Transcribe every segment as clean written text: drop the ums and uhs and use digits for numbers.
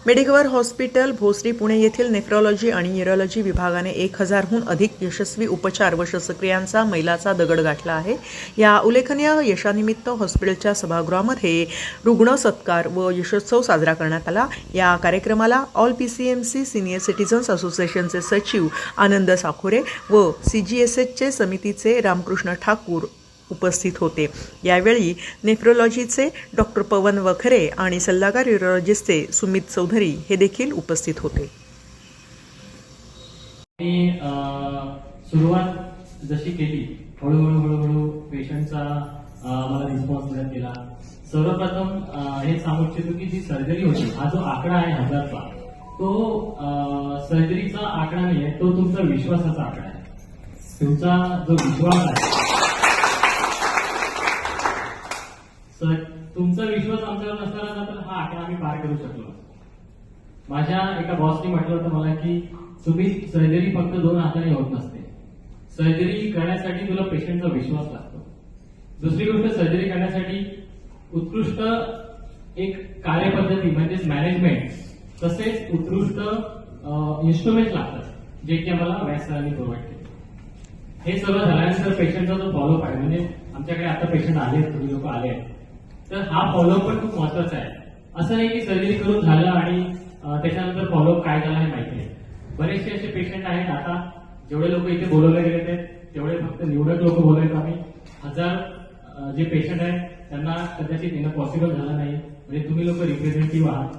Medicover hospital Bhosari Pune येथील nephrology आणि neurology विभागाने 1000हून अधिक यशस्वी उपचार व शस्त्रक्रियांचा मैलाचा दगड गाठला आहे। या उल्लेखनीय यशानिमित्त हॉस्पिटलच्या सभागृहामध्ये रुग्ण सत्कार व यशोत्सव साजरा करण्यात आला। या कार्यक्रमाला ऑल PCMC सिनियर सिटीजन्स असोसिएशनचे सचिव आनंद साखोरे व CGSHचे समितीचे रामकृष्ण ठाकूर उपस्थित होते। यावेळी नेफ्रोलॉजीचे डॉक्टर पवन वखरे आणि सल्लागार न्यूरोलॉजिस्टचे सुमित चौधरी हे देखील उपस्थित होते। सुरुवात जशी केली हळूहळू पेशंटचा मला रिस्पॉन्स मिळत गेला। सर्वप्रथम हे सांगू इच्छितो की जी सर्जरी होती, हा जो आकडा आहे 1000चा, तो सर्जरीचा आकडा नाही आहे, तो तुमचा विश्वासाचा आकडा आहे। तुमचा जो विश्वास आहे, तुमचा विश्वास आमच्यावर नसताना तर हा आकडा आम्ही पार करू शकलो। माझ्या एका बॉसने म्हटलं होतं मला की तुम्ही सर्जरी फक्त 2 हाताने होत नसते, सर्जरी करण्यासाठी तुला पेशंटचा विश्वास लागतो। दुसरी गोष्ट, सर्जरी करण्यासाठी उत्कृष्ट एक कार्यपद्धती म्हणजेच मॅनेजमेंट, तसेच उत्कृष्ट इन्स्ट्रुमेंट लागतात जे की आम्हाला व्यास सरांनी प्रोव्हाइड केले। हे सगळं झाल्यानंतर पेशंटचा जो फॉलोअप आहे, म्हणजे आमच्याकडे आता पेशंट आले, तुम्ही लोक आले आहेत, तर हा फॉलोअप पण खूप महत्वाचा आहे। असं नाही की सर्जरी करून झालं आणि त्याच्यानंतर फॉलोअप काय झाला हे माहिती नाही। बरेचसे असे पेशंट आहेत, आता जेवढे लोक इथे बोलवले गेले आहेत तेवढे फक्त निवडक लोक बोलवत। आम्ही 1000 जे पेशंट आहेत त्यांना कदाचित येणं पॉसिबल झालं नाही, म्हणजे तुम्ही लोक रिप्रेझेंटेटिव्ह आहात।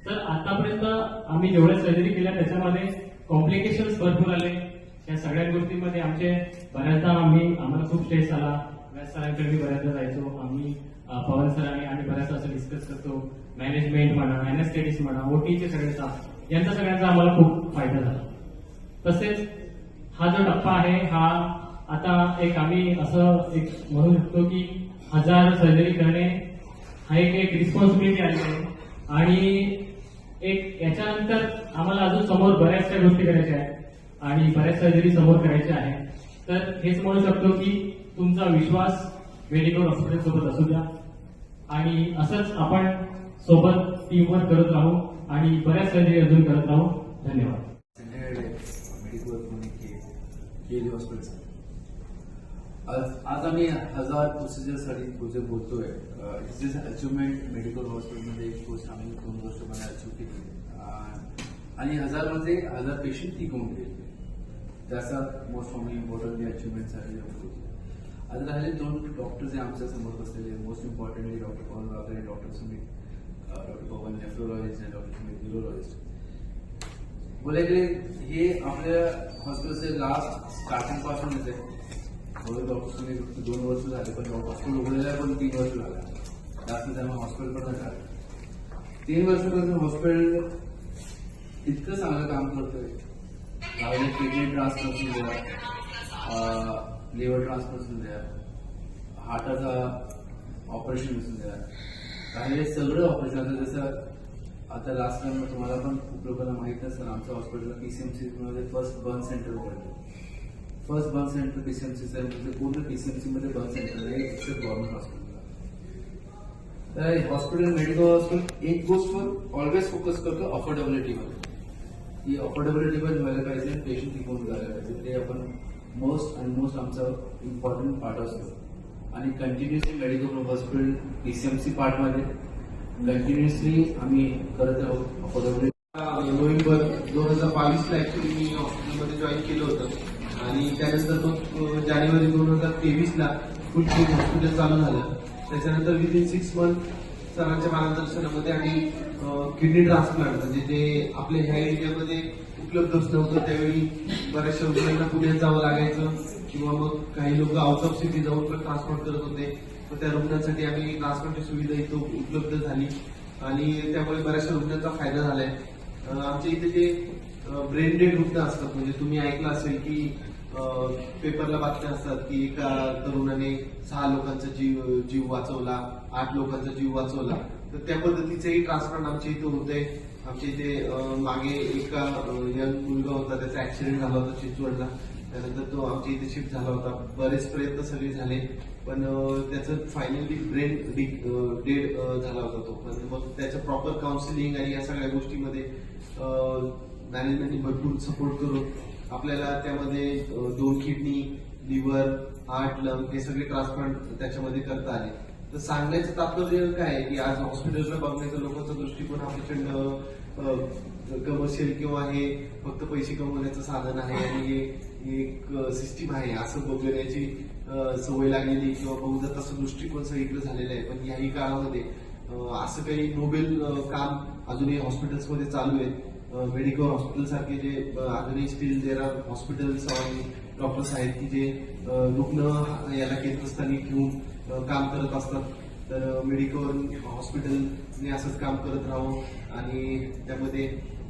तर आतापर्यंत आम्ही जेवढ्या सर्जरी केल्या त्याच्यामध्ये कॉम्प्लिकेशन्स भरपूर आले। या सगळ्या गोष्टींमध्ये आमचे बऱ्याचदा आम्हाला खूप स्ट्रेस आला। व्यास सरांकडे मी बऱ्याचदा जायचो, आम्ही पवन सर आणि आम्ही बऱ्याचदा असं डिस्कस करतो, मॅनेजमेंट म्हणा, अॅनेस्थेटिस्ट म्हणा, ओटीचे सगळे स्टाफ, यांचा सगळ्यांचा आम्हाला खूप फायदा झाला। तसेच हा जो टप्पा आहे, हा आता एक आम्ही असं एक म्हणू शकतो की 1000 सर्जरी करणे हा एक रिस्पॉन्सिबिलिटी आली आहे आणि एक याच्यानंतर आम्हाला अजून समोर बऱ्याचशा गोष्टी करायच्या आहेत आणि बऱ्याच सर्जरी समोर करायच्या आहेत। तर हेच म्हणू शकतो की तुमचा विश्वास मेडिकल हॉस्पिटल सोबत असू द्या आणि असंच आपण सोबत टीमवर्क करत राहू आणि बऱ्याच सर्जरी अजून करत राहू। धन्यवाद। आज आम्ही 1000 प्रोसिजरसाठी प्रोजेक्ट बोलतोय। इट्स अचिव्हमेंट मेडिकल हॉस्पिटलमध्ये एक गोष्ट आम्ही 2 वर्षामध्ये अचीव्ह केली आणि 1000 मध्ये 1000 पेशंट ठीक होऊन गेले। त्याचा मोस्ट फॉर्मली इम्पॉर्टंटली अचिव्हमेंटसाठी आज राहिले 2 डॉक्टर्स जे आमच्या समोर बसलेले, मोस्ट इम्पॉर्टंटली डॉक्टर पवन वाकरे, डॉक्टर सुमित, डॉक्टर पवन नेफ्रोलॉजिस्ट आणि डॉक्टर सुमित न्यूरोलॉजिस्ट। बोलाय गेले हे आपल्या हॉस्पिटलचे लास्ट स्टार्टिंग पासूनच आहे। डॉक्टर सुमित 2 वर्ष झाले, पण हॉस्पिटल उघडलेला पण 3 वर्ष झाला, जास्त त्यामुळे हॉस्पिटल पण झालं। 3 वर्षापासून हॉस्पिटल इतकं चांगलं काम करतोय। राहिले किडनी ट्रान्सप्लांट द्या, लिव्हर ट्रान्सप्लांट द्या, हार्टाचा ऑपरेशन असून द्या, राहिले सगळं ऑपरेशन। जसं आता लास्ट टाइम तुम्हाला पण खूप लोकांना माहित असेल, आमच्या हॉस्पिटलला PCMC मध्ये फर्स्ट बर्न सेंटर उघडलं। फर्स्ट बर्न सेंटर PCMC म्हणजे पूर्ण PCMC मध्ये बर्न सेंटर आहे, एक्सेप्ट गव्हर्नमेंट हॉस्पिटलला। तर हॉस्पिटल, मेडिकल हॉस्पिटल एक गोष्टवर ऑलवेज फोकस करतो, अफोर्डेबिलिटीवर। ही अफोर्डेबिलिटी पण व्हायला पाहिजे, पेशंट टिकून जायला पाहिजे, ते आपण मोस्ट आमचा इम्पॉर्टंट पार्ट असतो। आणि कंटिन्युअसली मेडिकल हॉस्पिटल PCMC पार्टमध्ये कंटिन्युअसली आम्ही करत आहोत अफोर्डेबिलिटी। नोव्हेंबर 2022 ला ऍक्च्युली मी हॉस्पिटलमध्ये जॉईन केलं होतं आणि त्यानंतर तो जानेवारी 2023 ला फुल टाइम हॉस्पिटल चालू झालं। त्याच्यानंतर विदिन 6 मंथ सरांच्या मार्गदर्शनामध्ये आम्ही किडनी ट्रान्सप्लांट, म्हणजे जे आपल्या ह्या एरियामध्ये उपलब्धच नव्हतं, त्यावेळी बऱ्याचशा रुग्णांना पुण्यात जावं लागायचं किंवा मग काही लोक आउट ऑफ सिटी जाऊन पण ट्रान्सप्लांट करत होते। तर त्या रुग्णांसाठी आम्ही ट्रान्सप्लांटची सुविधा इथं उपलब्ध झाली आणि त्यामुळे बऱ्याचशा रुग्णांचा फायदा झालाय। आमच्या इथे जे ब्रेन डेड रुग्ण असतात, म्हणजे तुम्ही ऐकलं असेल की पेपरला बातम्या असतात की एका तरुणाने 6 लोकांचा जीव वाचवला, 8 लोकांचा जीव वाचवला, तर त्या पद्धतीचेही ट्रान्सप्लांट आमच्या इथे होते। आमच्या इथे मागे एका यंग मुलगा होता, त्याचा ऍक्सिडेंट झाला होता चिंचवडला, त्यानंतर तो आमच्या इथे शिफ्ट झाला होता. बरेच प्रयत्न सगळे झाले, पण त्याचं फायनली ब्रेन डेड झाला होता तो. पण मग त्याचं प्रॉपर काउन्सिलिंग आणि या सगळ्या गोष्टीमध्ये मॅनेजमेंटने भरपूर सपोर्ट करून आपल्याला त्यामध्ये 2 किडनी, लिव्हर, हार्ट, लंग हे सगळे ट्रान्सप्लांट त्याच्यामध्ये करता आले. तर सांगण्याचं तात्पर्य काय आहे की आज हॉस्पिटलला बघण्याचा लोकांचा दृष्टिकोन हा प्रचंड कमर्शियल किंवा हे फक्त पैसे कमवण्याचं साधन आहे आणि हे एक सिस्टीम आहे असं बघण्याची सवय लागलेली किंवा बहुधा तसं दृष्टिकोन सगळीकडे झालेला आहे. पण याही काळामध्ये असं काही नोबेल काम अजूनही हॉस्पिटल्समध्ये चालू आहेत. मेडिकल हॉस्पिटल सारखे जे अजूनही स्टील देर आर हॉस्पिटल्स आणि डॉक्टर्स आहेत की जे रुग्ण याला केंद्रस्थानी ठेवून काम करत असतात. तर मेडिकल हॉस्पिटलने असंच काम करत राहावं आणि त्यामध्ये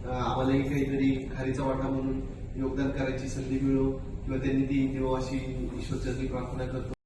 आम्हालाही काहीतरी खारीचा वाटा म्हणून योगदान करायची संधी मिळो किंवा त्यांनी ती देवो अशी ईश्वरचरणी प्रार्थना करतो.